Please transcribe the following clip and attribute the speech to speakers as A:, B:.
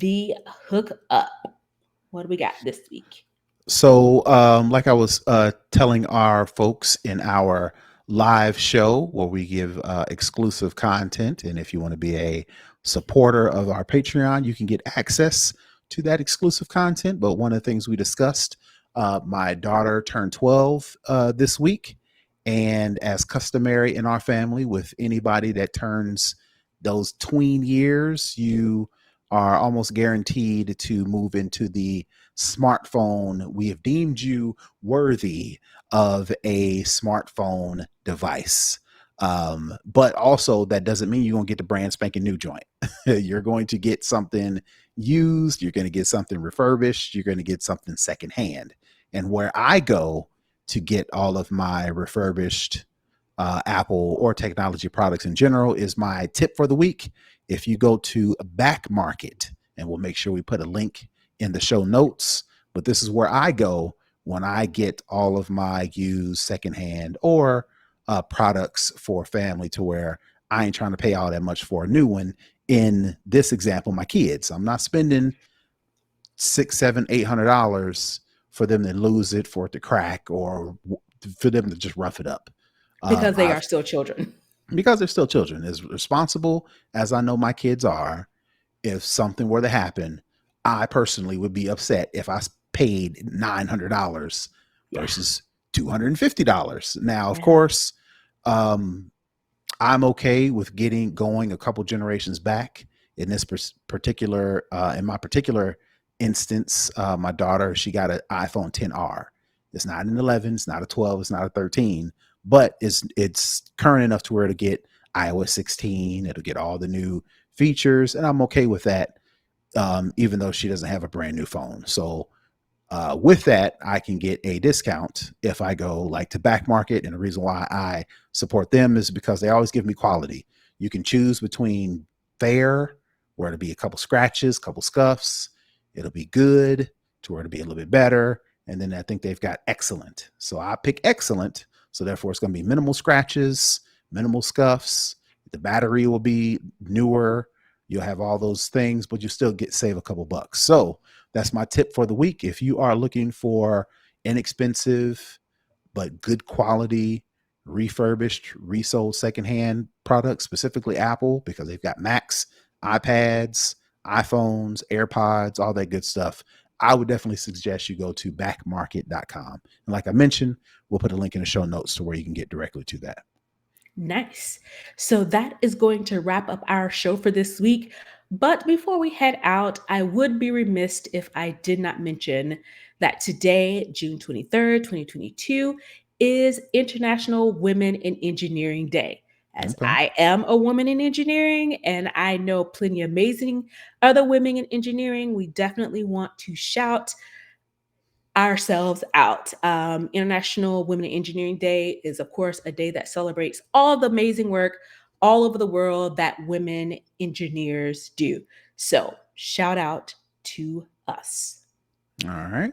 A: The hook up. What do we got this week?
B: So, like I was telling our folks in our live show where we give exclusive content, and if you want to be a supporter of our Patreon, you can get access to that exclusive content. But one of the things we discussed, my daughter turned 12 this week, and as customary in our family, with anybody that turns those tween years, you are almost guaranteed to move into the smartphone. We have deemed you worthy of a smartphone device. But also, that doesn't mean you're going to get the brand spanking new joint. You're going to get something used, you're going to get something refurbished, you're going to get something secondhand. And where I go to get all of my refurbished Apple or technology products in general is my tip for the week. If you go to Backmarket, and we'll make sure we put a link in the show notes, but this is where I go when I get all of my used secondhand or products for family, to where I ain't trying to pay all that much for a new one. In this example, my kids, I'm not spending six, seven, $800 for them to lose it, for it to crack, or for them to just rough it up.
A: Because they are
B: I've
A: still children.
B: Because they're still children, as responsible as I know my kids are, if something were to happen, I personally would be upset if I paid $900
A: Yeah.
B: versus $250. Now, of
A: Yeah.
B: course, um, I'm okay with going a couple generations back. In this particular, in my particular instance, my daughter, she got an iPhone 10R. It's not an 11, it's not a 12, it's not a 13, but it's current enough to where to get iOS 16. It'll get all the new features, and I'm okay with that. Even though she doesn't have a brand new phone, so with that, I can get a discount if I go like to Backmarket. And the reason why I support them is because they always give me quality. You can choose between fair, where it'll be a couple scratches, couple scuffs. It'll be good, to where it'll be a little bit better. And then I think they've got excellent. So I pick excellent. So therefore, it's going to be minimal scratches, minimal scuffs. The battery will be newer. You'll have all those things, but you still save a couple bucks. So that's my tip for the week. If you are looking for inexpensive but good quality, refurbished, resold secondhand products, specifically Apple, because they've got Macs, iPads, iPhones, AirPods, all that good stuff, I would definitely suggest you go to backmarket.com. And like I mentioned, we'll put a link in the show notes to where you can get directly to that.
A: Nice. So that is going to wrap up our show for this week. But before we head out, I would be remiss if I did not mention that today, June 23rd, 2022, is International Women in Engineering Day. As
B: Okay.
A: I am a woman in engineering and I know plenty of amazing other women in engineering, we definitely want to shout ourselves out. International Women in Engineering Day is, of course, a day that celebrates all the amazing work all over the world that women engineers do. So, shout out to us.
B: All right.